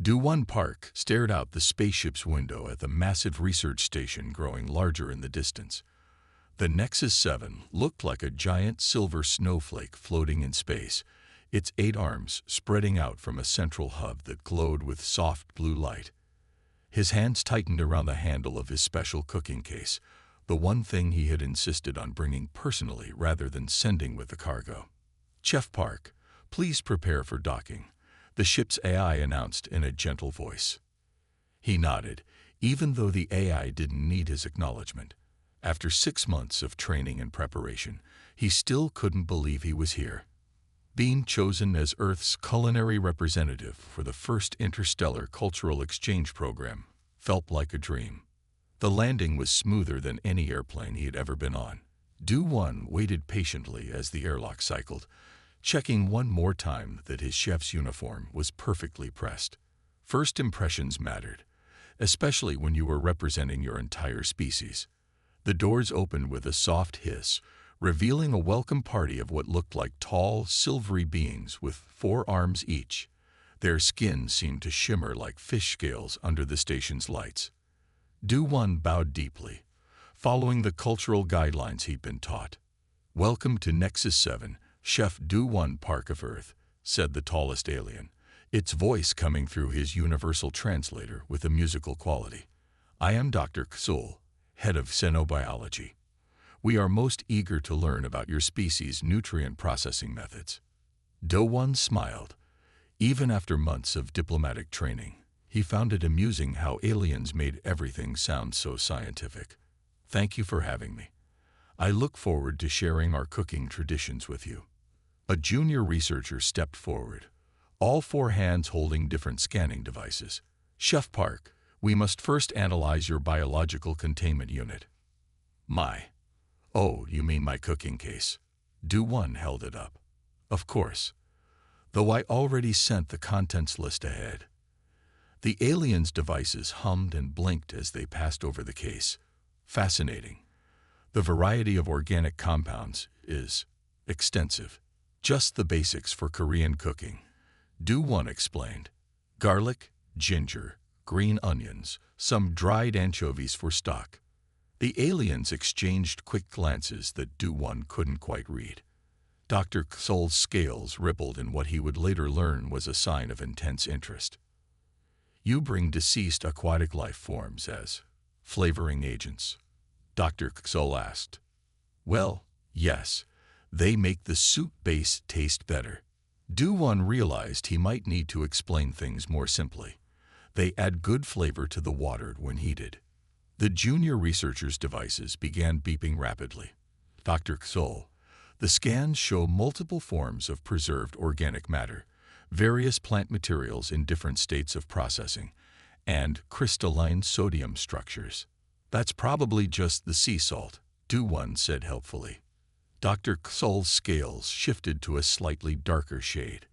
Do-One Park stared out the spaceship's window at the massive research station growing larger in the distance. The Nexus 7 looked like a giant silver snowflake floating in space, its 8 arms spreading out from a central hub that glowed with soft blue light. His hands tightened around the handle of his special cooking case, the one thing he had insisted on bringing personally rather than sending with the cargo. "Chef Park, please prepare for docking," the ship's AI announced in a gentle voice. He nodded, even though the AI didn't need his acknowledgement. After 6 months of training and preparation, he still couldn't believe he was here. Being chosen as Earth's culinary representative for the first interstellar cultural exchange program felt like a dream. The landing was smoother than any airplane he had ever been on. Do-One waited patiently as the airlock cycled, checking one more time that his chef's uniform was perfectly pressed. First impressions mattered, especially when you were representing your entire species. The doors opened with a soft hiss, revealing a welcome party of what looked like tall, silvery beings with 4 arms each. Their skin seemed to shimmer like fish scales under the station's lights. Do-One bowed deeply, following the cultural guidelines he'd been taught. "Welcome to Nexus 7, Chef Do-One Park of Earth," said the tallest alien, its voice coming through his universal translator with a musical quality. "I am Dr. Ksul, head of xenobiology. We are most eager to learn about your species' nutrient processing methods." Do-One smiled. Even after months of diplomatic training, he found it amusing how aliens made everything sound so scientific. "Thank you for having me. I look forward to sharing our cooking traditions with you." A junior researcher stepped forward, all 4 hands holding different scanning devices. "Chef Park, we must first analyze your biological containment unit." "Oh, you mean my cooking case?" Do-One held it up. "Of course. Though I already sent the contents list ahead." The aliens' devices hummed and blinked as they passed over the case. "Fascinating. The variety of organic compounds is extensive. Just the basics for Korean cooking," Do-One explained. "Garlic, ginger, green onions, some dried anchovies for stock." The aliens exchanged quick glances that Do-One couldn't quite read. Dr. Ksul's scales rippled in what he would later learn was a sign of intense interest. "You bring deceased aquatic life forms as flavoring agents?" Dr. Ksul asked. "Well, yes. They make the soup base taste better." Do-One realized he might need to explain things more simply. They add good flavor to the water when heated. The junior researcher's devices began beeping rapidly. "Dr. Ksul, the scans show multiple forms of preserved organic matter, various plant materials in different states of processing, and crystalline sodium structures." "That's probably just the sea salt," Do-One said helpfully. Dr. Ksul's scales shifted to a slightly darker shade.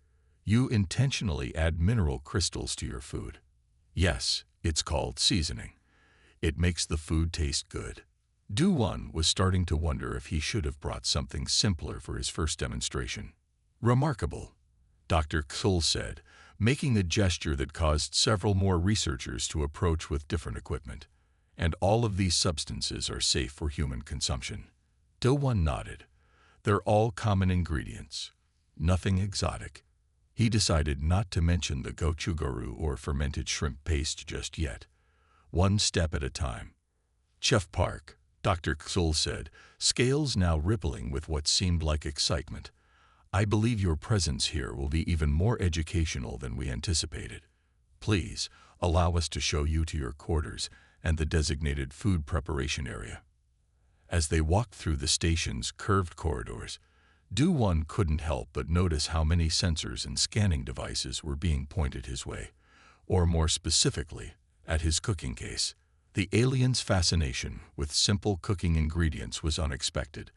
"You intentionally add mineral crystals to your food." "Yes, it's called seasoning. It makes the food taste good." Do-One was starting to wonder if he should have brought something simpler for his first demonstration. "Remarkable," Dr. Ksul said, making a gesture that caused several more researchers to approach with different equipment. "And all of these substances are safe for human consumption." Do-One nodded. "They're all common ingredients. Nothing exotic." He decided not to mention the gochugaru or fermented shrimp paste just yet. One step at a time. "Chef Park," Dr. Ksul said, scales now rippling with what seemed like excitement. "I believe your presence here will be even more educational than we anticipated. Please, allow us to show you to your quarters and the designated food preparation area." As they walked through the station's curved corridors, Do-One couldn't help but notice how many sensors and scanning devices were being pointed his way, or more specifically, at his cooking case. The alien's fascination with simple cooking ingredients was unexpected,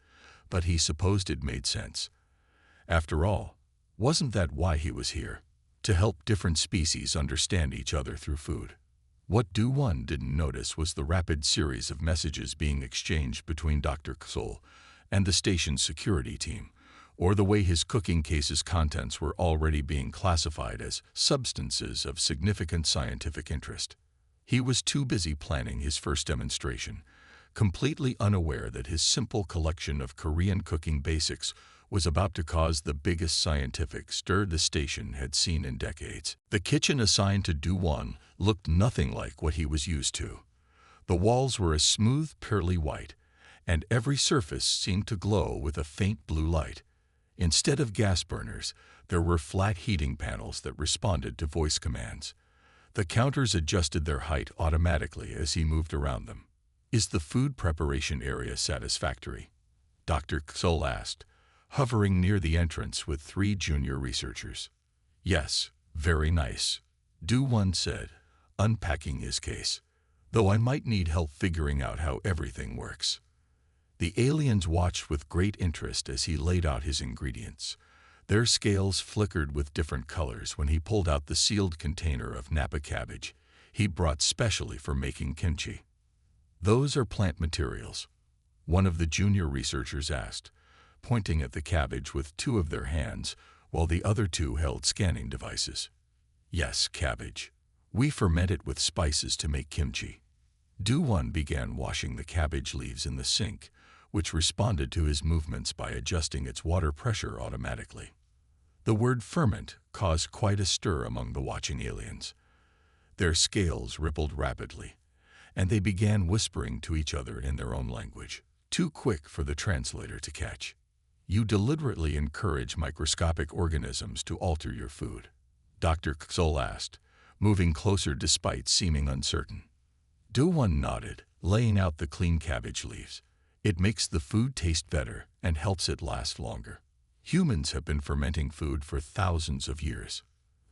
but he supposed it made sense. After all, wasn't that why he was here? To help different species understand each other through food. What Do-One didn't notice was the rapid series of messages being exchanged between Dr. Ksul and the station's security team, or the way his cooking case's contents were already being classified as substances of significant scientific interest. He was too busy planning his first demonstration, completely unaware that his simple collection of Korean cooking basics was about to cause the biggest scientific stir the station had seen in decades. The kitchen assigned to Do-won looked nothing like what he was used to. The walls were a smooth, pearly white, and every surface seemed to glow with a faint blue light. Instead of gas burners, there were flat heating panels that responded to voice commands. The counters adjusted their height automatically as he moved around them. "Is the food preparation area satisfactory?" Dr. Ksol asked, hovering near the entrance with 3 junior researchers. "Yes, very nice," Do-won said, unpacking his case, "though I might need help figuring out how everything works." The aliens watched with great interest as he laid out his ingredients. Their scales flickered with different colors when he pulled out the sealed container of Napa cabbage he brought specially for making kimchi. "Those are plant materials?" one of the junior researchers asked, pointing at the cabbage with 2 of their hands while the other 2 held scanning devices. "Yes, cabbage. We ferment it with spices to make kimchi." Do-won began washing the cabbage leaves in the sink, which responded to his movements by adjusting its water pressure automatically. The word ferment caused quite a stir among the watching aliens. Their scales rippled rapidly, and they began whispering to each other in their own language, too quick for the translator to catch. "You deliberately encourage microscopic organisms to alter your food?" Dr. Ksol asked, moving closer despite seeming uncertain. Do-won nodded, laying out the clean cabbage leaves. "It makes the food taste better and helps it last longer. Humans have been fermenting food for thousands of years."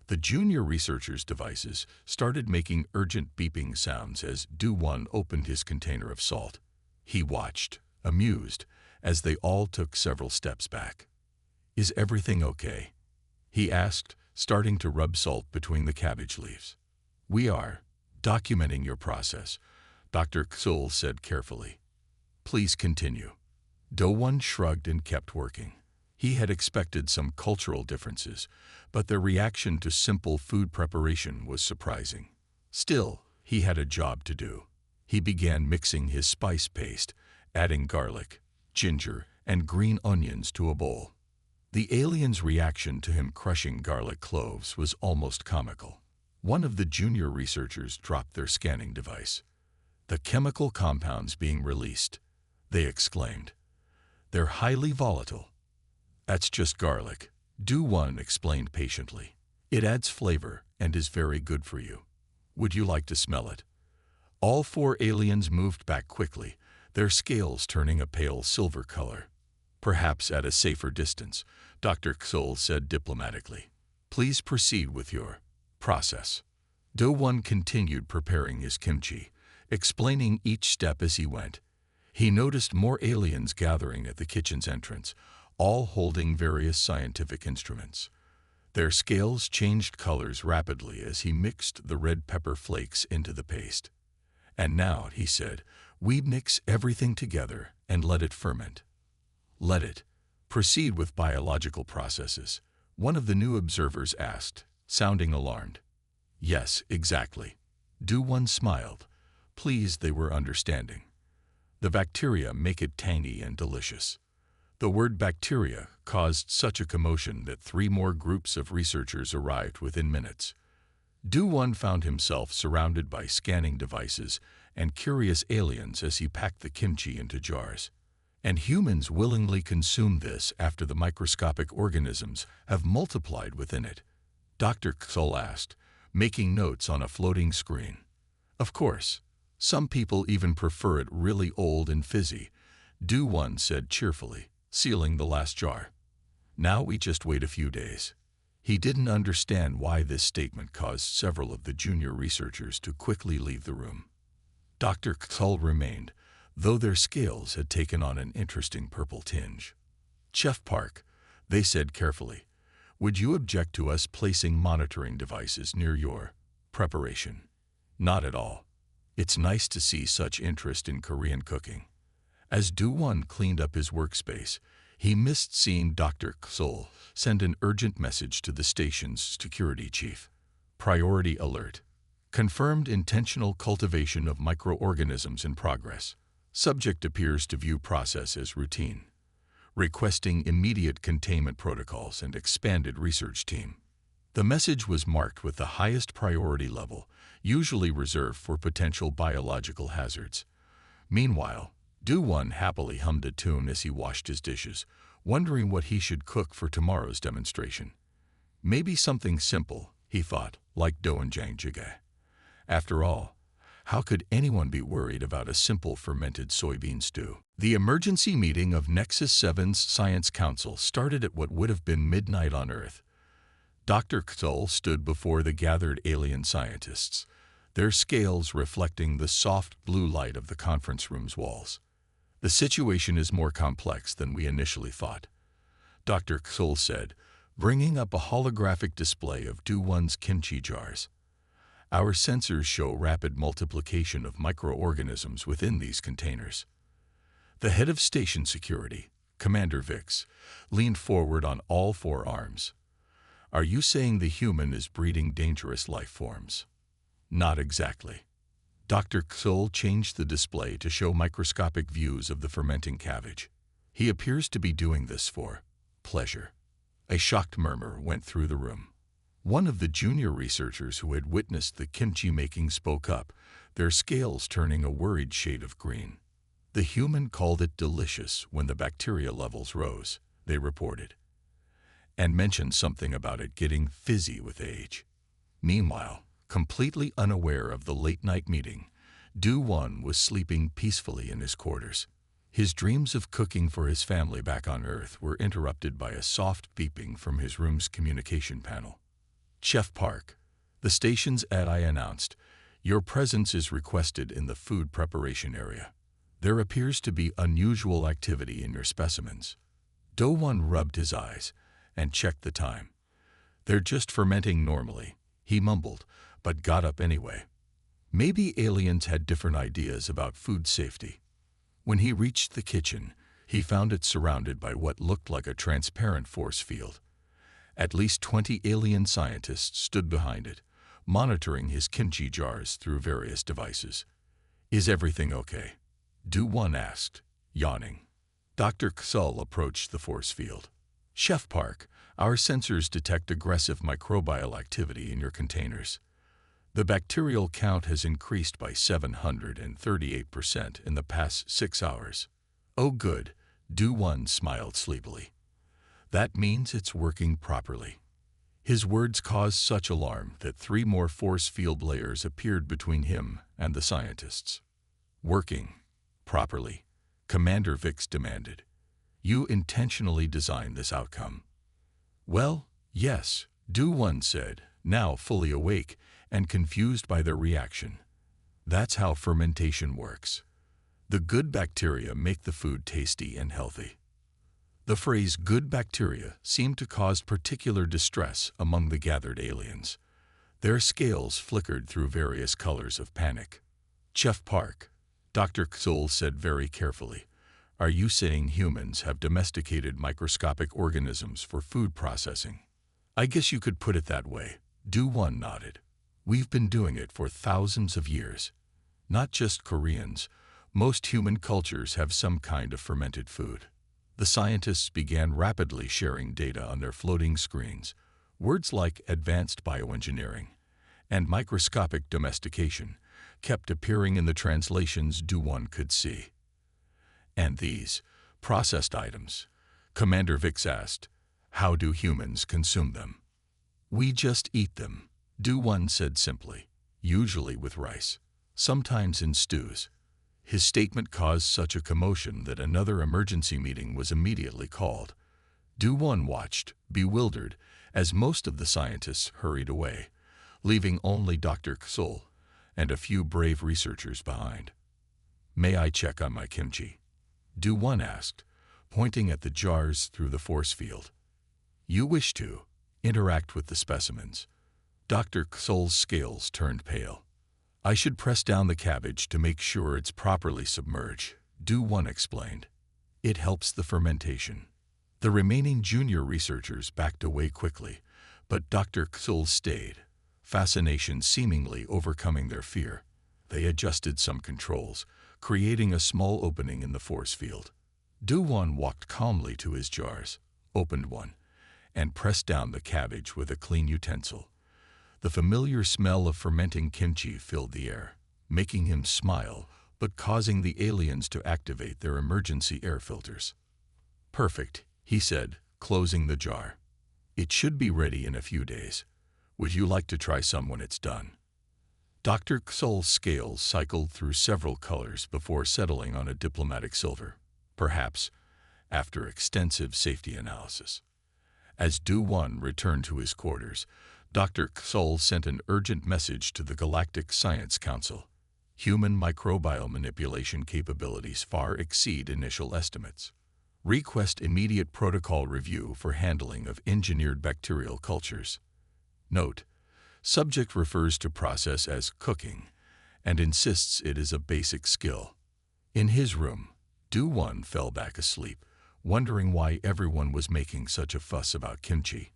The junior researchers' devices started making urgent beeping sounds as Do-won opened his container of salt. He watched, amused, as they all took several steps back. "Is everything okay?" he asked, starting to rub salt between the cabbage leaves. "We are documenting your process," Dr. Ksol said carefully. "Please continue." Do-won shrugged and kept working. He had expected some cultural differences, but their reaction to simple food preparation was surprising. Still, he had a job to do. He began mixing his spice paste, adding garlic, ginger, and green onions to a bowl. The alien's reaction to him crushing garlic cloves was almost comical. One of the junior researchers dropped their scanning device. "The chemical compounds being released," they exclaimed. "They're highly volatile." "That's just garlic," Do-won explained patiently. "It adds flavor and is very good for you. Would you like to smell it?" All 4 aliens moved back quickly, their scales turning a pale silver color. "Perhaps at a safer distance," Dr. Ksol said diplomatically. "Please proceed with your process." Do-won continued preparing his kimchi, explaining each step as he went. He noticed more aliens gathering at the kitchen's entrance, all holding various scientific instruments. Their scales changed colors rapidly as he mixed the red pepper flakes into the paste. "And now," he said, "we mix everything together and let it ferment." "Let it proceed with biological processes?" one of the new observers asked, sounding alarmed. "Yes, exactly." Do-won smiled, pleased they were understanding. "The bacteria make it tangy and delicious." The word bacteria caused such a commotion that 3 more groups of researchers arrived within minutes. Do-won found himself surrounded by scanning devices and curious aliens as he packed the kimchi into jars. "And humans willingly consume this after the microscopic organisms have multiplied within it?" Dr. Ksol asked, making notes on a floating screen. "Of course. Some people even prefer it really old and fizzy," Do-won said cheerfully, sealing the last jar. "Now we just wait a few days." He didn't understand why this statement caused several of the junior researchers to quickly leave the room. Dr. Ksol remained, though their scales had taken on an interesting purple tinge. "Chef Park," they said carefully, "would you object to us placing monitoring devices near your preparation?" "Not at all. It's nice to see such interest in Korean cooking." As Do-won cleaned up his workspace, He missed seeing Dr. Xol send an urgent message to the station's security chief. Priority alert. Confirmed intentional cultivation of microorganisms in progress. Subject appears to view process as routine. Requesting immediate containment protocols and expanded research team. The message was marked with the highest priority level, usually reserved for potential biological hazards. Meanwhile, Do-Won happily hummed a tune as he washed his dishes, wondering what he should cook for tomorrow's demonstration. Maybe something simple, he thought, like doenjang. After all, how could anyone be worried about a simple fermented soybean stew? The emergency meeting of Nexus 7's Science Council started at what would have been midnight on Earth. Dr. Xol stood before the gathered alien scientists, their scales reflecting the soft blue light of the conference room's walls. The situation is more complex than we initially thought, Dr. Xol said, bringing up a holographic display of Do-Won's kimchi jars. Our sensors show rapid multiplication of microorganisms within these containers. The head of station security, Commander Vix, leaned forward on all four arms. Are you saying the human is breeding dangerous life forms? Not exactly. Dr. Xol changed the display to show microscopic views of the fermenting cabbage. He appears to be doing this for pleasure. A shocked murmur went through the room. One of the junior researchers who had witnessed the kimchi making spoke up, their scales turning a worried shade of green. The human called it delicious when the bacteria levels rose, they reported, and mentioned something about it getting fizzy with age. Meanwhile, completely unaware of the late-night meeting, Do-Won was sleeping peacefully in his quarters. His dreams of cooking for his family back on Earth were interrupted by a soft beeping from his room's communication panel. Chef Park, the station's AI announced, your presence is requested in the food preparation area. There appears to be unusual activity in your specimens. Do-Won rubbed his eyes and checked the time. They're just fermenting normally, he mumbled, but got up anyway. Maybe aliens had different ideas about food safety. When he reached the kitchen, he found it surrounded by what looked like a transparent force field. At least 20 alien scientists stood behind it, monitoring his kimchi jars through various devices. Is everything okay? Do-Won asked, yawning. Dr. Xol approached the force field. Chef Park, our sensors detect aggressive microbial activity in your containers. The bacterial count has increased by 738% in the past 6 hours. Oh good, Do-Won smiled sleepily. That means it's working properly. His words caused such alarm that 3 more force field layers appeared between him and the scientists. Working properly, Commander Vix demanded. You intentionally designed this outcome. Well, yes, Do-Won said, now fully awake and confused by their reaction. That's how fermentation works. The good bacteria make the food tasty and healthy. The phrase good bacteria seemed to cause particular distress among the gathered aliens. Their scales flickered through various colors of panic. Chef Park, Dr. Xol said very carefully, are you saying humans have domesticated microscopic organisms for food processing? I guess you could put it that way. Do-Won nodded. We've been doing it for thousands of years. Not just Koreans, most human cultures have some kind of fermented food. The scientists began rapidly sharing data on their floating screens. Words like advanced bioengineering and microscopic domestication kept appearing in the translations Do-Won could see. And these processed items, Commander Vix asked, how do humans consume them? We just eat them, Do-Won said simply, usually with rice, sometimes in stews. His statement caused such a commotion that another emergency meeting was immediately called. Do-Won watched, bewildered, as most of the scientists hurried away, leaving only Dr. Xol and a few brave researchers behind. May I check on my kimchi? Do-Won asked, pointing at the jars through the force field. You wish to interact with the specimens. Dr. Xol's scales turned pale. I should press down the cabbage to make sure it's properly submerged, Do-Won explained. It helps the fermentation. The remaining junior researchers backed away quickly, but Dr. Xul stayed, fascination seemingly overcoming their fear. They adjusted some controls, creating a small opening in the force field. Du-Wan walked calmly to his jars, opened one, and pressed down the cabbage with a clean utensil. The familiar smell of fermenting kimchi filled the air, making him smile, but causing the aliens to activate their emergency air filters. "Perfect," he said, closing the jar. "It should be ready in a few days. Would you like to try some when it's done?" Dr. Xul's scales cycled through several colors before settling on a diplomatic silver, perhaps after extensive safety analysis. As Du-Wan returned to his quarters, Dr. Xul sent an urgent message to the Galactic Science Council. Human microbial manipulation capabilities far exceed initial estimates. Request immediate protocol review for handling of engineered bacterial cultures. Note: subject refers to process as cooking and insists it is a basic skill. In his room, Du-Wan fell back asleep, wondering why everyone was making such a fuss about kimchi.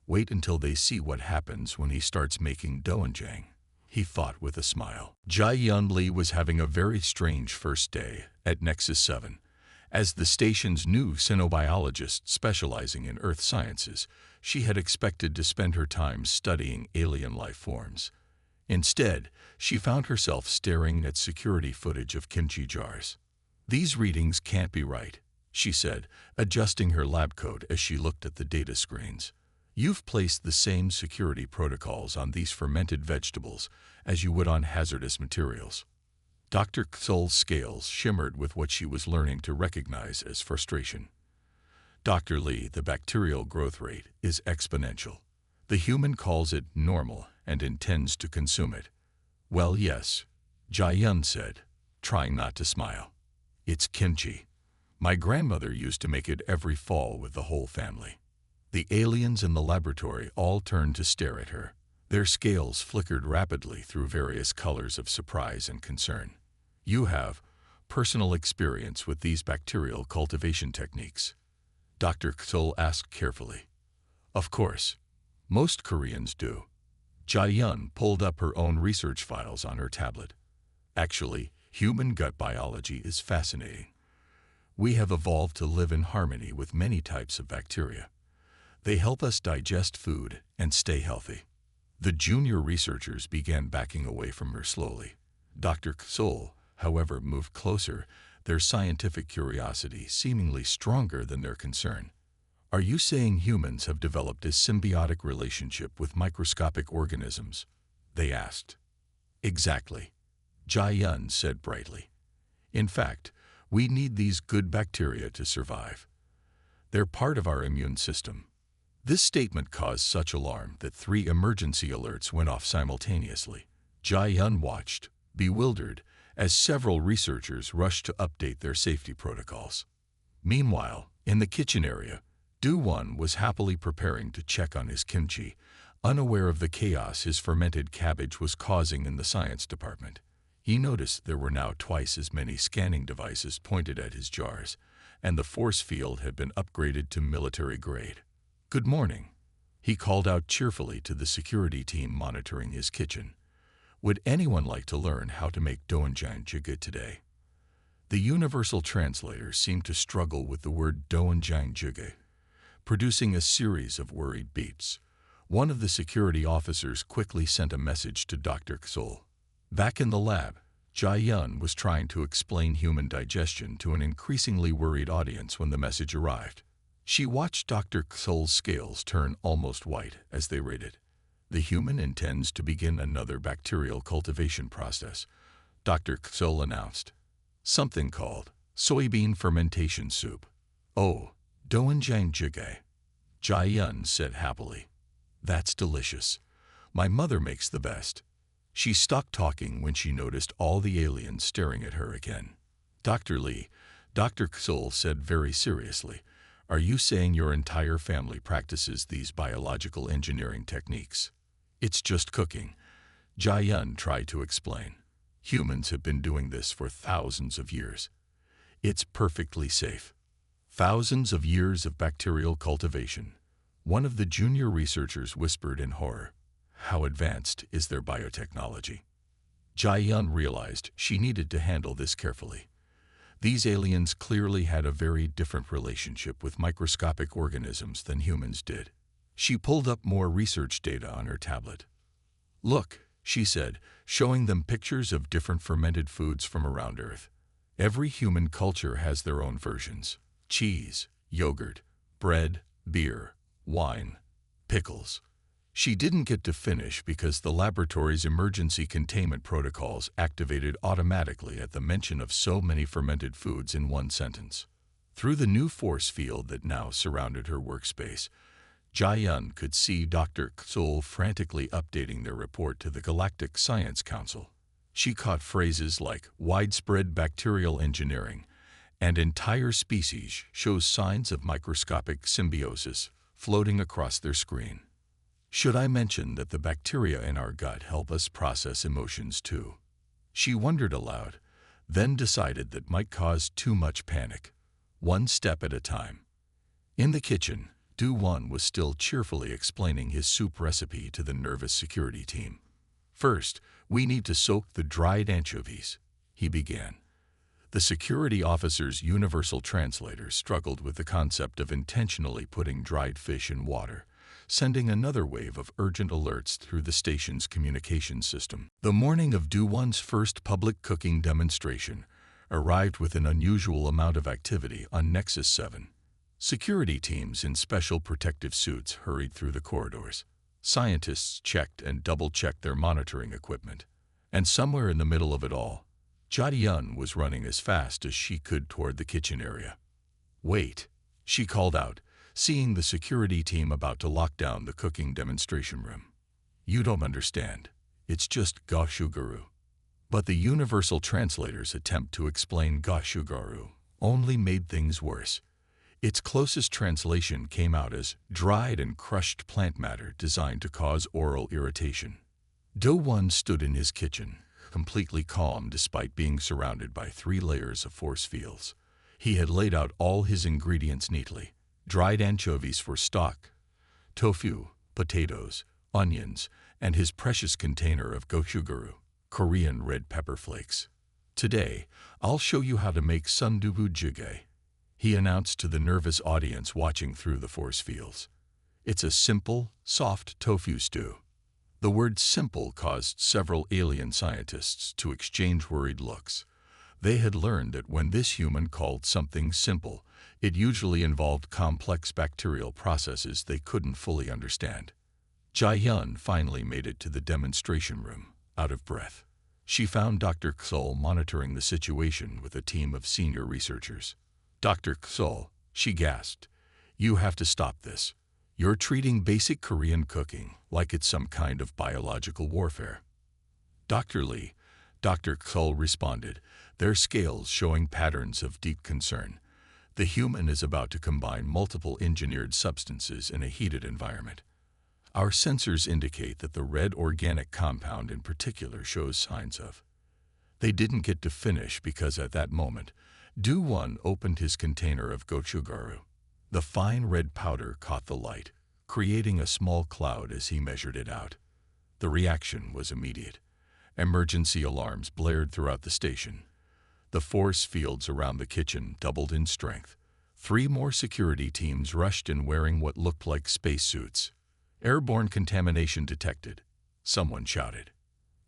Wait until they see what happens when he starts making doenjang, he thought with a smile. Jia Li was having a very strange first day at Nexus 7. As the station's new xenobiologist specializing in earth sciences, she had expected to spend her time studying alien life forms. Instead, she found herself staring at security footage of kimchi jars. "These readings can't be right," she said, adjusting her lab coat as she looked at the data screens. "You've placed the same security protocols on these fermented vegetables as you would on hazardous materials." Dr. Xul's scales shimmered with what she was learning to recognize as frustration. "Dr. Li, the bacterial growth rate is exponential. The human calls it normal and intends to consume it." "Well, yes," Jia said, trying not to smile. "It's kimchi. My grandmother used to make it every fall with the whole family." The aliens in the laboratory all turned to stare at her. Their scales flickered rapidly through various colors of surprise and concern. "You have personal experience with these bacterial cultivation techniques?" Dr. Xul asked carefully. "Of course. Most Koreans do." Jia pulled up her own research files on her tablet. "Actually, human gut biology is fascinating. We have evolved to live in harmony with many types of bacteria. They help us digest food and stay healthy." The junior researchers began backing away from her slowly. Dr. Xul, however, moved closer, their scientific curiosity seemingly stronger than their concern. "Are you saying humans have developed a symbiotic relationship with microscopic organisms?" they asked. "Exactly," Jia said brightly. "In fact, we need these good bacteria to survive. They're part of our immune system." This statement caused such alarm that 3 emergency alerts went off simultaneously. Jia watched, bewildered, as several researchers rushed to update their safety protocols. Meanwhile, in the kitchen area, Du-Wan was happily preparing to check on his kimchi, unaware of the chaos his fermented cabbage was causing in the science department. He noticed there were now twice as many scanning devices pointed at his jars, and the force field had been upgraded to military grade. "Good morning," he called out cheerfully to the security team monitoring his kitchen. "Would anyone like to learn how to make doenjang jjigae today?" The universal translator seemed to struggle with the word doenjang jjigae, producing a series of worried beeps. One of the security officers quickly sent a message to Dr. Xul. Back in the lab, Jia was trying to explain human digestion to an increasingly worried audience when the message arrived. She watched Dr. Xul's scales turn almost white as they rated. "The human intends to begin another bacterial cultivation process," Dr. Xul announced. "Something called soybean fermentation soup." "Oh, doenjang jjigae," Jia said happily. "That's delicious. My mother makes the best." She stopped talking when she noticed all the aliens staring at her again. "Dr. Li," Dr. Xul said very seriously, "are you saying your entire family practices these biological engineering techniques?" "It's just cooking," Jia tried to explain. "Humans have been doing this for thousands of years. It's perfectly safe." Thousands of years of bacterial cultivation. One of the junior researchers whispered in horror. How advanced is their biotechnology? Jia-yun realized she needed to handle this carefully. These aliens clearly had a very different relationship with microscopic organisms than humans did. She pulled up more research data on her tablet. Look, she said, showing them pictures of different fermented foods from around Earth. Every human culture has their own versions. Cheese, yogurt, bread, beer, wine, pickles. She didn't get to finish because the laboratory's emergency containment protocols activated automatically at the mention of so many fermented foods in one sentence. Through the new force field that now surrounded her workspace, Jia-yun could see Dr. Xol frantically updating their report to the Galactic Science Council. She caught phrases like widespread bacterial engineering and entire species shows signs of microscopic symbiosis floating across their screen. Should I mention that the bacteria in our gut help us process emotions too? She wondered aloud, then decided that might cause too much panic. One step at a time. In the kitchen, Du-won was still cheerfully explaining his soup recipe to the nervous security team. First, we need to soak the dried anchovies, he began. The security officer's universal translator struggled with the concept of intentionally putting dried fish in water, sending another wave of urgent alerts through the station's communication system. The morning of Du-won's first public cooking demonstration arrived with an unusual amount of activity on Nexus 7. Security teams in special protective suits hurried through the corridors. Scientists checked and double-checked their monitoring equipment. And somewhere in the middle of it all, Jia-yun was running as fast as she could toward the kitchen area. Wait, she called out, seeing the security team about to lock down the cooking demonstration room. You don't understand. It's just Goshugaru. But the universal translator's attempt to explain Goshugaru only made things worse. Its closest translation came out as dried and crushed plant matter designed to cause oral irritation. Do-won stood in his kitchen, completely calm despite being surrounded by 3 layers of force fields. He had laid out all his ingredients neatly. Dried anchovies for stock, tofu, potatoes, onions, and his precious container of gochugaru, Korean red pepper flakes. Today, I'll show you how to make sundubu jjigae, he announced to the nervous audience watching through the force fields. It's a simple, soft tofu stew. The word simple caused several alien scientists to exchange worried looks. They had learned that when this human called something simple, it usually involved complex bacterial processes they couldn't fully understand. Jia-yun finally made it to the demonstration room, out of breath. She found Dr. Xol monitoring the situation with a team of senior researchers. Dr. Xol, she gasped, you have to stop this. You're treating basic Korean cooking like it's some kind of biological warfare. Dr. Lee, Dr. Xol responded, their scales showing patterns of deep concern. The human is about to combine multiple engineered substances in a heated environment. Our sensors indicate that the red organic compound in particular shows signs of. They didn't get to finish because at that moment, Du-won opened his container of gochugaru. The fine red powder caught the light, creating a small cloud as he measured it out. The reaction was immediate. Emergency alarms blared throughout the station. The force fields around the kitchen doubled in strength. 3 more security teams rushed in wearing what looked like spacesuits. Airborne contamination detected, someone shouted.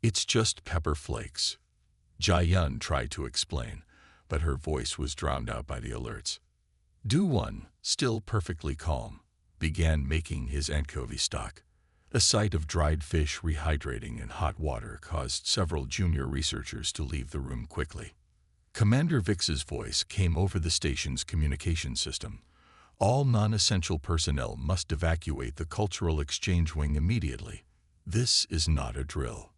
It's just pepper flakes. Jia-yun tried to explain, but her voice was drowned out by the alerts. Du-won, still perfectly calm, began making his anchovy stock. The sight of dried fish rehydrating in hot water caused several junior researchers to leave the room quickly. Commander Vix's voice came over the station's communication system. All non-essential personnel must evacuate the cultural exchange wing immediately. This is not a drill.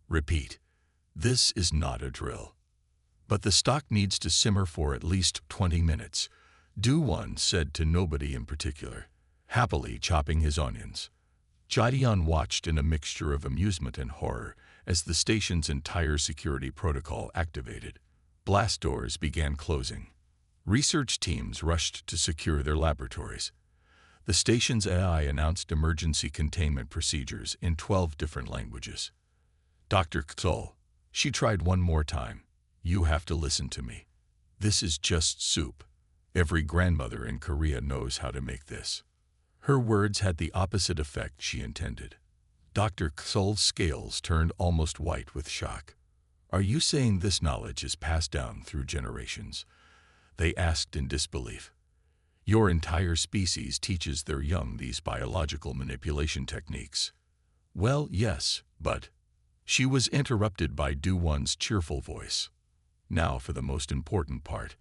Repeat, this is not a drill. But the stock needs to simmer for at least 20 minutes, Du-won said to nobody in particular, happily chopping his onions. Jia-yun watched in a mixture of amusement and horror as the station's entire security protocol activated. Blast doors began closing. Research teams rushed to secure their laboratories. The station's AI announced emergency containment procedures in 12 different languages. Dr. Ksul, she tried one more time. You have to listen to me. This is just soup. Every grandmother in Korea knows how to make this. Her words had the opposite effect she intended. Dr. Ksul's scales turned almost white with shock. Are you saying this knowledge is passed down through generations? They asked in disbelief. Your entire species teaches their young these biological manipulation techniques. Well, yes, but... She was interrupted by Do-won's cheerful voice. Now for the most important part.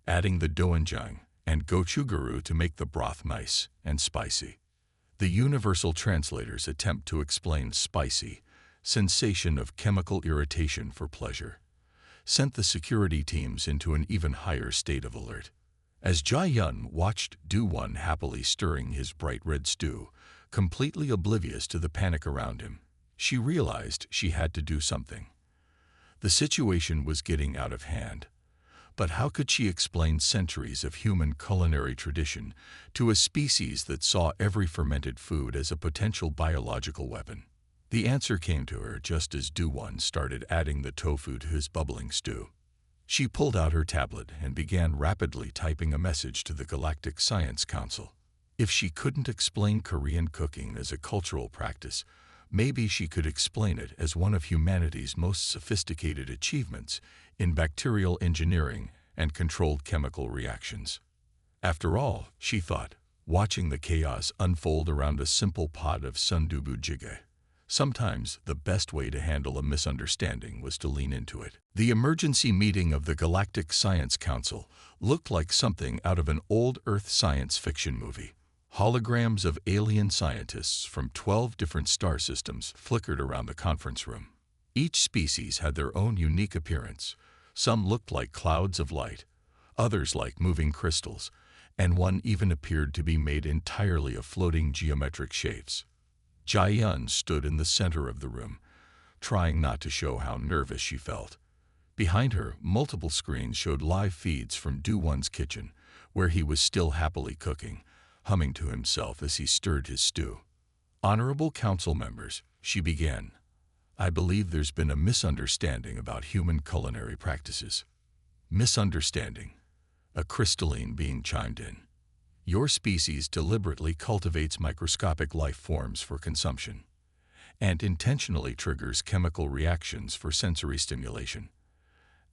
Adding the doenjang and gochujang to make the broth nice and spicy. The universal translators attempt to explain spicy, sensation of chemical irritation for pleasure, sent the security teams into an even higher state of alert. As Jae-yun watched Do-won happily stirring his bright red stew, completely oblivious to the panic around him, she realized she had to do something. The situation was getting out of hand. But how could she explain centuries of human culinary tradition to a species that saw every fermented food as a potential biological weapon? The answer came to her just as Do-won started adding the tofu to his bubbling stew. She pulled out her tablet and began rapidly typing a message to the Galactic Science Council. If she couldn't explain Korean cooking as a cultural practice, maybe she could explain it as one of humanity's most sophisticated achievements in bacterial engineering and controlled chemical reactions. After all, she thought, watching the chaos unfold around a simple pot of sundubu jjigae, sometimes the best way to handle a misunderstanding was to lean into it. The emergency meeting of the Galactic Science Council looked like something out of an old Earth science fiction movie. Holograms of alien scientists from 12 different star systems flickered around the conference room. Each species had their own unique appearance. Some looked like clouds of light, others like moving crystals, and one even appeared to be made entirely of floating geometric shapes. Jae-yun stood in the center of the room, trying not to show how nervous she felt. Behind her, multiple screens showed live feeds from Do-won's kitchen, where he was still happily cooking, humming to himself as he stirred his stew. Honorable council members, she began. I believe there's been a misunderstanding about human culinary practices. Misunderstanding. A crystalline being chimed in. Your species deliberately cultivates microscopic life forms for consumption and intentionally triggers chemical reactions for sensory stimulation.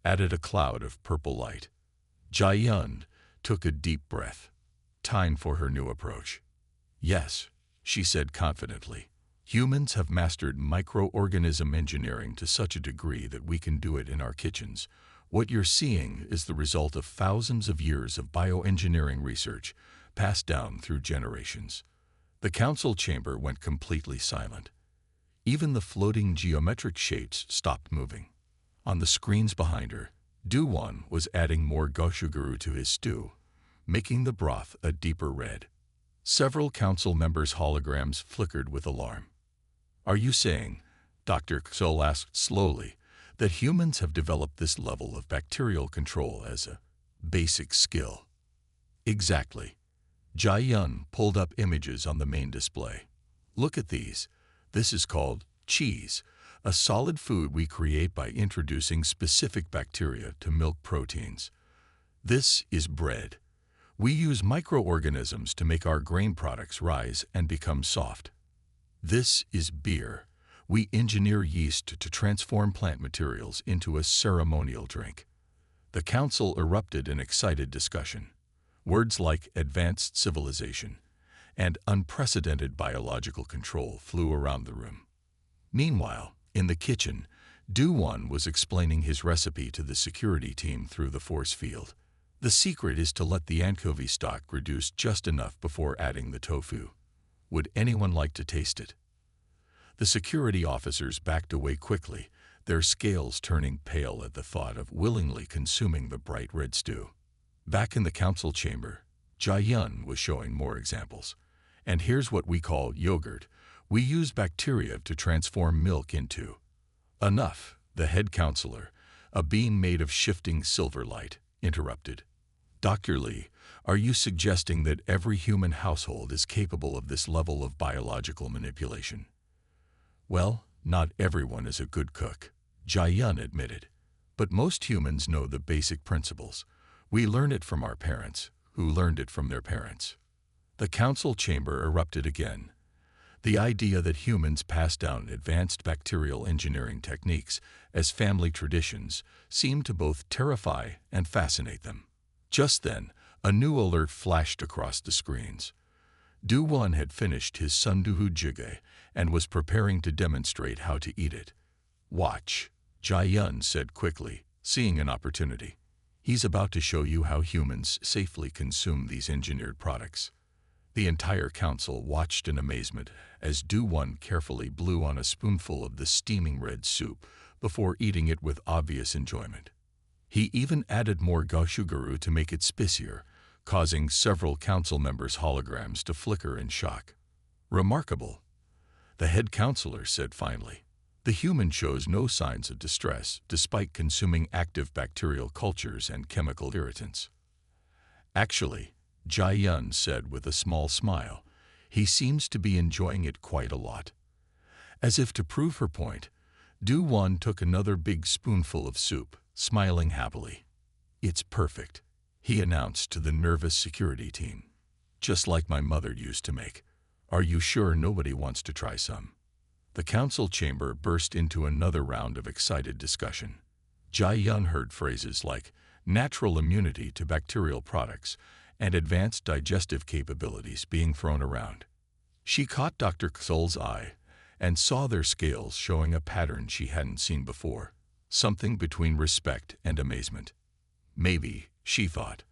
Added a cloud of purple light. Jae-yun took a deep breath. Time for her new approach. Yes, she said confidently. Humans have mastered microorganism engineering to such a degree that we can do it in our kitchens. What you're seeing is the result of thousands of years of bioengineering research passed down through generations. The council chamber went completely silent. Even the floating geometric shapes stopped moving. On the screens behind her, Do-won was adding more gochujang to his stew, making the broth a deeper red. Several council members' holograms flickered with alarm. Are you saying, Dr. Ksul asked slowly, that humans have developed this level of bacterial control as a basic skill? Exactly. Jae-yun pulled up images on the main display. Look at these. This is called cheese, a solid food we create by introducing specific bacteria to milk proteins. This is bread. We use microorganisms to make our grain products rise and become soft. This is beer. We engineer yeast to transform plant materials into a ceremonial drink. The council erupted in excited discussion. Words like advanced civilization and unprecedented biological control flew around the room. Meanwhile, in the kitchen, Do-won was explaining his recipe to the security team through the force field. The secret is to let the anchovy stock reduce just enough before adding the tofu. Would anyone like to taste it? The security officers backed away quickly, their scales turning pale at the thought of willingly consuming the bright red stew. Back in the council chamber, Jae-yun was showing more examples. And here's what we call yogurt. We use bacteria to transform milk into... Enough, the head counselor, a being made of shifting silver light, interrupted. Dr. Lee, are you suggesting that every human household is capable of this level of biological manipulation? Well, not everyone is a good cook, Jae-yun admitted. But most humans know the basic principles. We learn it from our parents, who learned it from their parents. The council chamber erupted again. The idea that humans pass down advanced bacterial engineering techniques as family traditions seemed to both terrify and fascinate them. Just then, a new alert flashed across the screens. Do-won had finished his sunduhu jjigae and was preparing to demonstrate how to eat it. Watch, Jae-yun said quickly, seeing an opportunity. He's about to show you how humans safely consume these engineered products. The entire council watched in amazement as Do-won carefully blew on a spoonful of the steaming red soup before eating it with obvious enjoyment. He even added more gochugaru to make it spicier, causing several council members' holograms to flicker in shock. Remarkable, the head counselor said finally. The human shows no signs of distress despite consuming active bacterial cultures and chemical irritants. Actually, Jae-yun said with a small smile, he seems to be enjoying it quite a lot. As if to prove her point, Do-won took another big spoonful of soup, smiling happily. It's perfect, he announced to the nervous security team. Just like my mother used to make. Are you sure nobody wants to try some? The council chamber burst into another round of excited discussion. Jae-yun heard phrases like natural immunity to bacterial products and advanced digestive capabilities being thrown around. She caught Dr. Ksul's eye and saw their scales showing a pattern she hadn't seen before, something between respect and amazement. Maybe, she thought,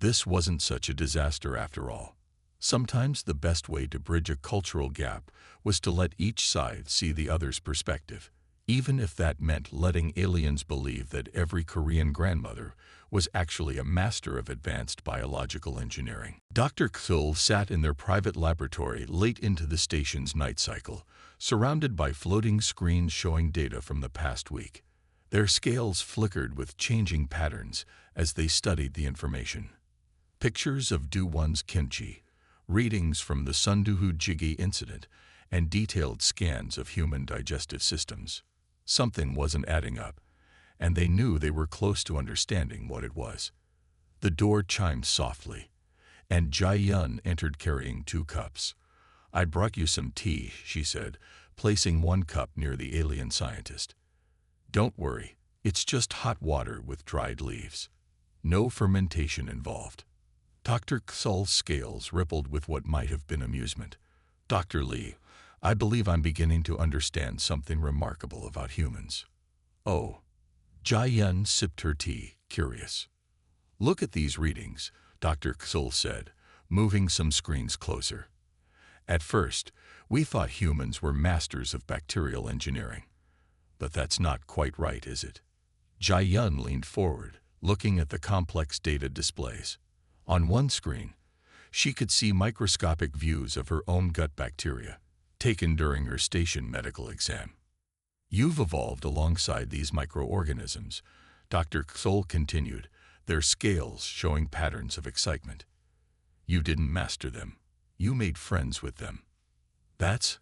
this wasn't such a disaster after all. Sometimes the best way to bridge a cultural gap was to let each side see the other's perspective, even if that meant letting aliens believe that every Korean grandmother was actually a master of advanced biological engineering. Dr. Ksul sat in their private laboratory late into the station's night cycle, surrounded by floating screens showing data from the past week. Their scales flickered with changing patterns as they studied the information. Pictures of Do-won's kimchi, readings from the sunduhu jjigae incident, and detailed scans of human digestive systems. Something wasn't adding up, and they knew they were close to understanding what it was. The door chimed softly, and Jae-yun entered carrying 2 cups. I brought you some tea, she said, placing 1 cup near the alien scientist. Don't worry, it's just hot water with dried leaves. No fermentation involved. Dr. Ksul's scales rippled with what might have been amusement. Dr. Lee, I believe I'm beginning to understand something remarkable about humans. Oh. Jae-yun sipped her tea, curious. Look at these readings, Dr. Ksul said, moving some screens closer. At first, we thought humans were masters of bacterial engineering. But that's not quite right, is it? Jae-yun leaned forward, looking at the complex data displays. On one screen, she could see microscopic views of her own gut bacteria, taken during her station medical exam. You've evolved alongside these microorganisms, Dr. Ksul continued, their scales showing patterns of excitement. You didn't master them. You made friends with them. That's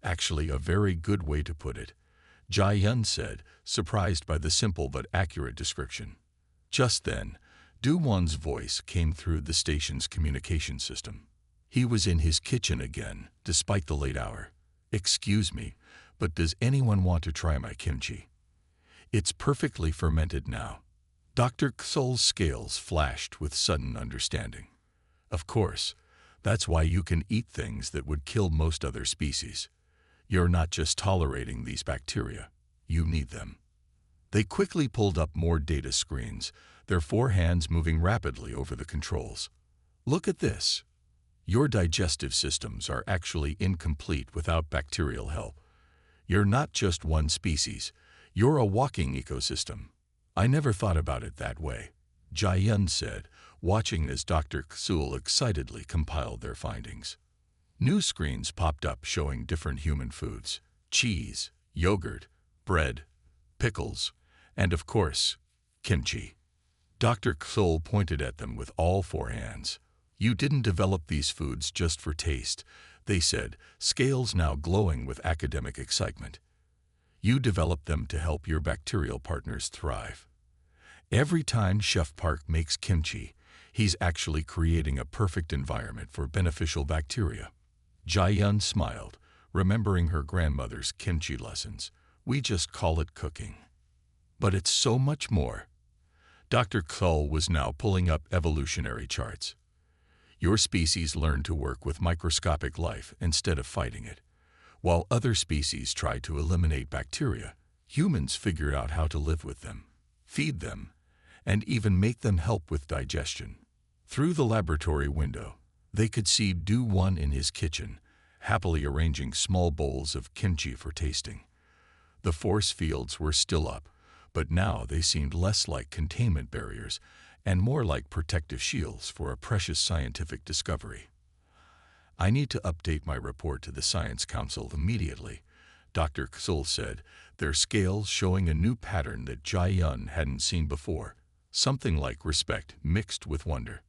actually a very good way to put it, Jae-yun said, surprised by the simple but accurate description. Just then, Do-won's voice came through the station's communication system. He was in his kitchen again, despite the late hour. Excuse me, but does anyone want to try my kimchi? It's perfectly fermented now. Dr. Ksul's scales flashed with sudden understanding. Of course, that's why you can eat things that would kill most other species. You're not just tolerating these bacteria, you need them. They quickly pulled up more data screens, their 4 hands moving rapidly over the controls. Look at this. Your digestive systems are actually incomplete without bacterial help. You're not just one species, you're a walking ecosystem. I never thought about it that way, Jae-yun said, watching as Dr. Ksul excitedly compiled their findings. New screens popped up showing different human foods: cheese, yogurt, bread, pickles, and of course, kimchi. Dr. Xoll pointed at them with all four hands. You didn't develop these foods just for taste, they said, scales now glowing with academic excitement. You developed them to help your bacterial partners thrive. Every time Chef Park makes kimchi, he's actually creating a perfect environment for beneficial bacteria. Jai-yun smiled, remembering her grandmother's kimchi lessons. We just call it cooking. But it's so much more. Dr. Xoll was now pulling up evolutionary charts. Your species learned to work with microscopic life instead of fighting it. While other species tried to eliminate bacteria, humans figured out how to live with them, feed them, and even make them help with digestion. Through the laboratory window, they could see Do-1 in his kitchen, happily arranging small bowls of kimchi for tasting. The force fields were still up, but now they seemed less like containment barriers and more like protective shields for a precious scientific discovery. I need to update my report to the Science Council immediately, Dr. Xoll said, their scales showing a new pattern that Jai-yun hadn't seen before, something like respect mixed with wonder.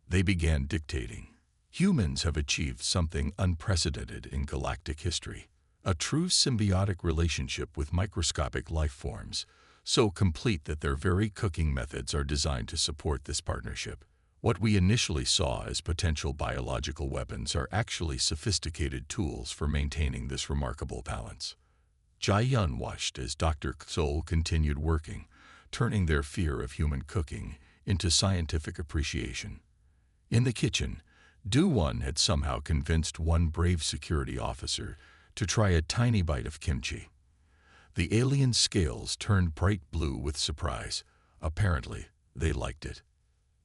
They began dictating. Humans have achieved something unprecedented in galactic history, a true symbiotic relationship with microscopic life forms, so complete that their very cooking methods are designed to support this partnership. What we initially saw as potential biological weapons are actually sophisticated tools for maintaining this remarkable balance. Jai-yun watched as Dr. Xoll continued working, turning their fear of human cooking into scientific appreciation. In the kitchen, Do-1 had somehow convinced one brave security officer to try a tiny bite of kimchi. The alien scales turned bright blue with surprise. Apparently, they liked it.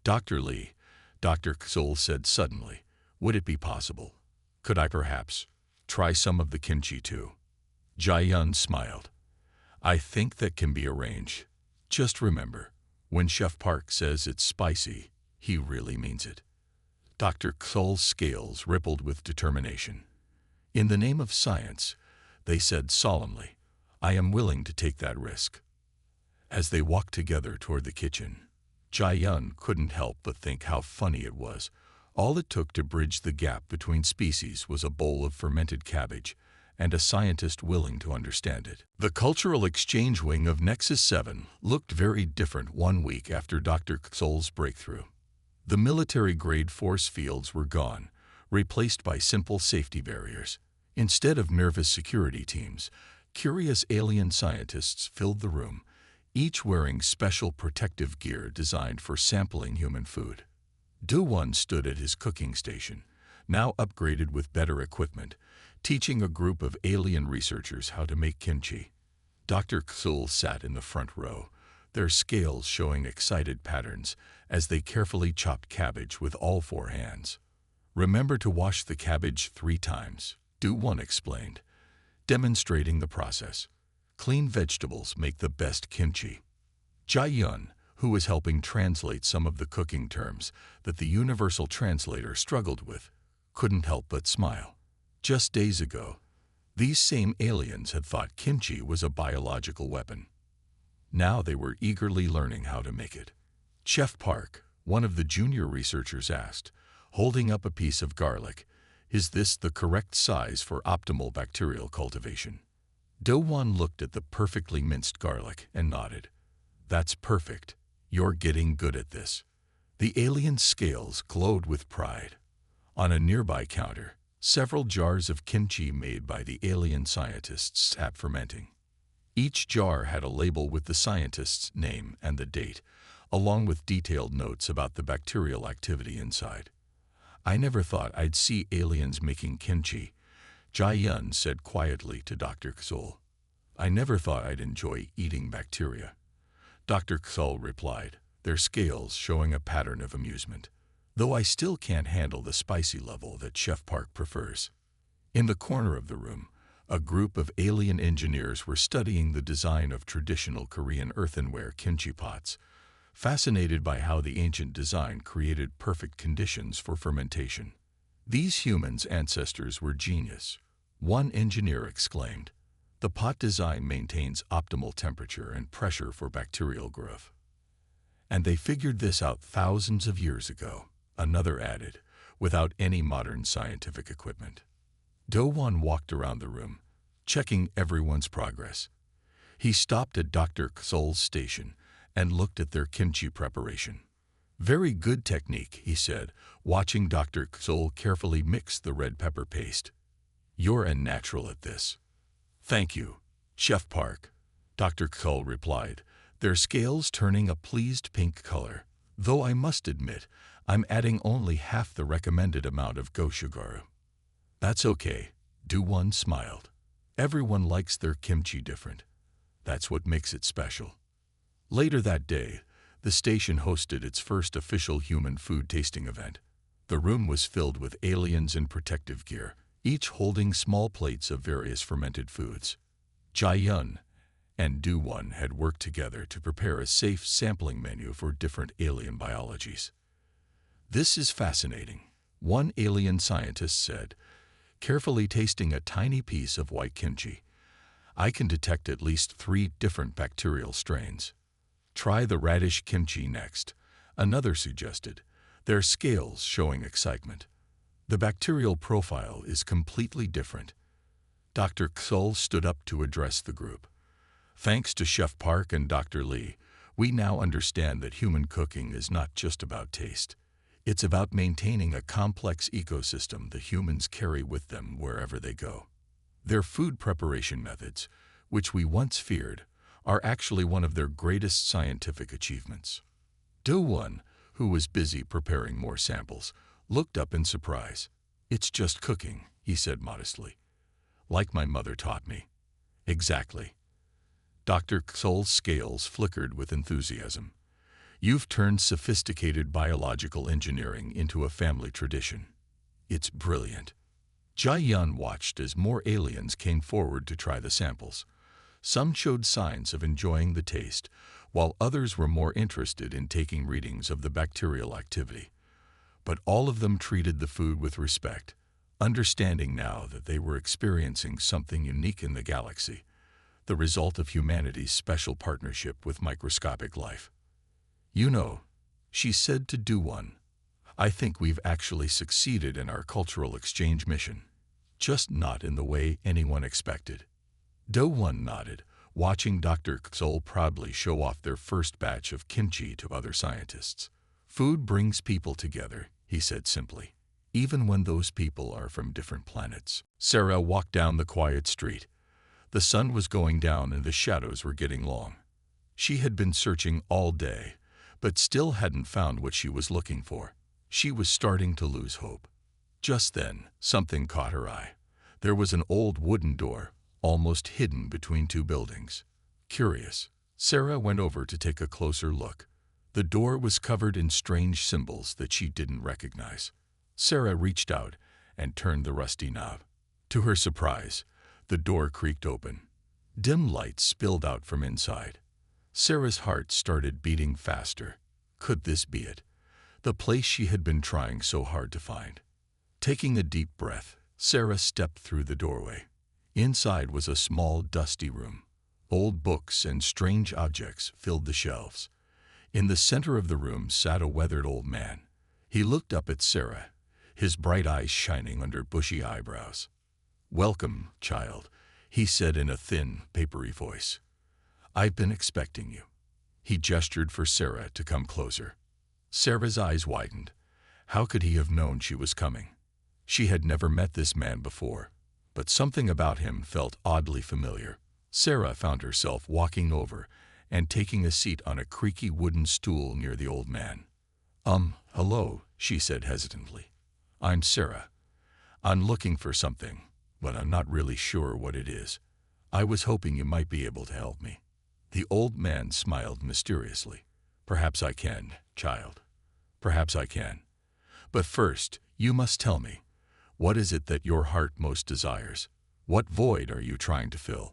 Dr. Lee, Dr. Xoll said suddenly, would it be possible? Could I perhaps try some of the kimchi too? Jai-yun smiled. I think that can be arranged. Just remember, when Chef Park says it's spicy, he really means it. Dr. Xoll's scales rippled with determination. In the name of science, they said solemnly, I am willing to take that risk. As they walked together toward the kitchen, Jai-yun couldn't help but think how funny it was. All it took to bridge the gap between species was a bowl of fermented cabbage and a scientist willing to understand it. The cultural exchange wing of Nexus 7 looked very different 1 week after Dr. Xoll's breakthrough. The military-grade force fields were gone, replaced by simple safety barriers. Instead of nervous security teams, curious alien scientists filled the room, each wearing special protective gear designed for sampling human food. Do-1 stood at his cooking station, now upgraded with better equipment, teaching a group of alien researchers how to make kimchi. Dr. Xoll sat in the front row, their scales showing excited patterns as they carefully chopped cabbage with all four hands. Remember to wash the cabbage 3 times, Do-1 explained, demonstrating the process. Clean vegetables make the best kimchi. Jai-yun, who was helping translate some of the cooking terms that the universal translator struggled with, couldn't help but smile. Just days ago, these same aliens had thought kimchi was a biological weapon. Now they were eagerly learning how to make it. Chef Park, one of the junior researchers, asked, holding up a piece of garlic, is this the correct size for optimal bacterial cultivation? Do-1 looked at the perfectly minced garlic and nodded. That's perfect. You're getting good at this. The alien's scales glowed with pride. On a nearby counter, several jars of kimchi made by the alien scientists sat fermenting. Each jar had a label with the scientist's name and the date, along with detailed notes about the bacterial activity inside. I never thought I'd see aliens making kimchi, Jai-yun said quietly to Dr. Xoll. I never thought I'd enjoy eating bacteria. Dr. Xoll replied, their scales showing a pattern of amusement. Though I still can't handle the spicy level that Chef Park prefers. In the corner of the room, a group of alien engineers were studying the design of traditional Korean earthenware kimchi pots, fascinated by how the ancient design created perfect conditions for fermentation. These humans' ancestors were genius, one engineer exclaimed. The pot design maintains optimal temperature and pressure for bacterial growth. And they figured this out thousands of years ago, another added, without any modern scientific equipment. Do-won walked around the room, checking everyone's progress. He stopped at Dr. Sol's station and looked at their kimchi preparation. Very good technique, he said, watching Dr. Sol carefully mix the red pepper paste. You're a natural at this. Thank you, Chef Park, Dr. Sol replied, their scales turning a pleased pink color. Though I must admit, I'm adding only half the recommended amount of goshugaru. That's okay, Do-won smiled. Everyone likes their kimchi different. That's what makes it special. Later that day, the station hosted its first official human food tasting event. The room was filled with aliens in protective gear, each holding small plates of various fermented foods. Jae-yun and Do-won had worked together to prepare a safe sampling menu for different alien biologies. This is fascinating, one alien scientist said, carefully tasting a tiny piece of white kimchi. I can detect at least 3 different bacterial strains. Try the radish kimchi next, another suggested, their scales showing excitement. The bacterial profile is completely different. Dr. Sol stood up to address the group. Thanks to Chef Park and Dr. Lee, we now understand that human cooking is not just about taste. It's about maintaining a complex ecosystem the humans carry with them wherever they go. Their food preparation methods, which we once feared, are actually one of their greatest scientific achievements. Do-won, who was busy preparing more samples, looked up in surprise. It's just cooking, he said modestly. Like my mother taught me. Exactly. Dr. Sol's scales flickered with enthusiasm. You've turned sophisticated biological engineering into a family tradition. It's brilliant. Jae-yun watched as more aliens came forward to try the samples. Some showed signs of enjoying the taste, while others were more interested in taking readings of the bacterial activity. But all of them treated the food with respect, understanding now that they were experiencing something unique in the galaxy, the result of humanity's special partnership with microscopic life. You know, she said to Do-won, I think we've actually succeeded in our cultural exchange mission, just not in the way anyone expected. Do-won nodded, watching Dr. Sol proudly show off their first batch of kimchi to other scientists. Food brings people together, he said simply, even when those people are from different planets. Sarah walked down the quiet street. The sun was going down and the shadows were getting long. She had been searching all day, but still hadn't found what she was looking for. She was starting to lose hope. Just then, something caught her eye. There was an old wooden door, almost hidden between 2 buildings. Curious, Sarah went over to take a closer look. The door was covered in strange symbols that she didn't recognize. Sarah reached out and turned the rusty knob. To her surprise, the door creaked open. Dim light spilled out from inside. Sarah's heart started beating faster. Could this be it? The place she had been trying so hard to find. Taking a deep breath, Sarah stepped through the doorway. Inside was a small, dusty room. Old books and strange objects filled the shelves. In the center of the room sat a weathered old man. He looked up at Sarah, his bright eyes shining under bushy eyebrows. Welcome, child, he said in a thin, papery voice. I've been expecting you. He gestured for Sarah to come closer. Sarah's eyes widened. How could he have known she was coming? She had never met this man before, but something about him felt oddly familiar. Sarah found herself walking over and taking a seat on a creaky wooden stool near the old man. Hello, she said hesitantly. I'm Sarah. I'm looking for something, but I'm not really sure what it is. I was hoping you might be able to help me. The old man smiled mysteriously. Perhaps I can, child. Perhaps I can. But first, you must tell me, what is it that your heart most desires? What void are you trying to fill?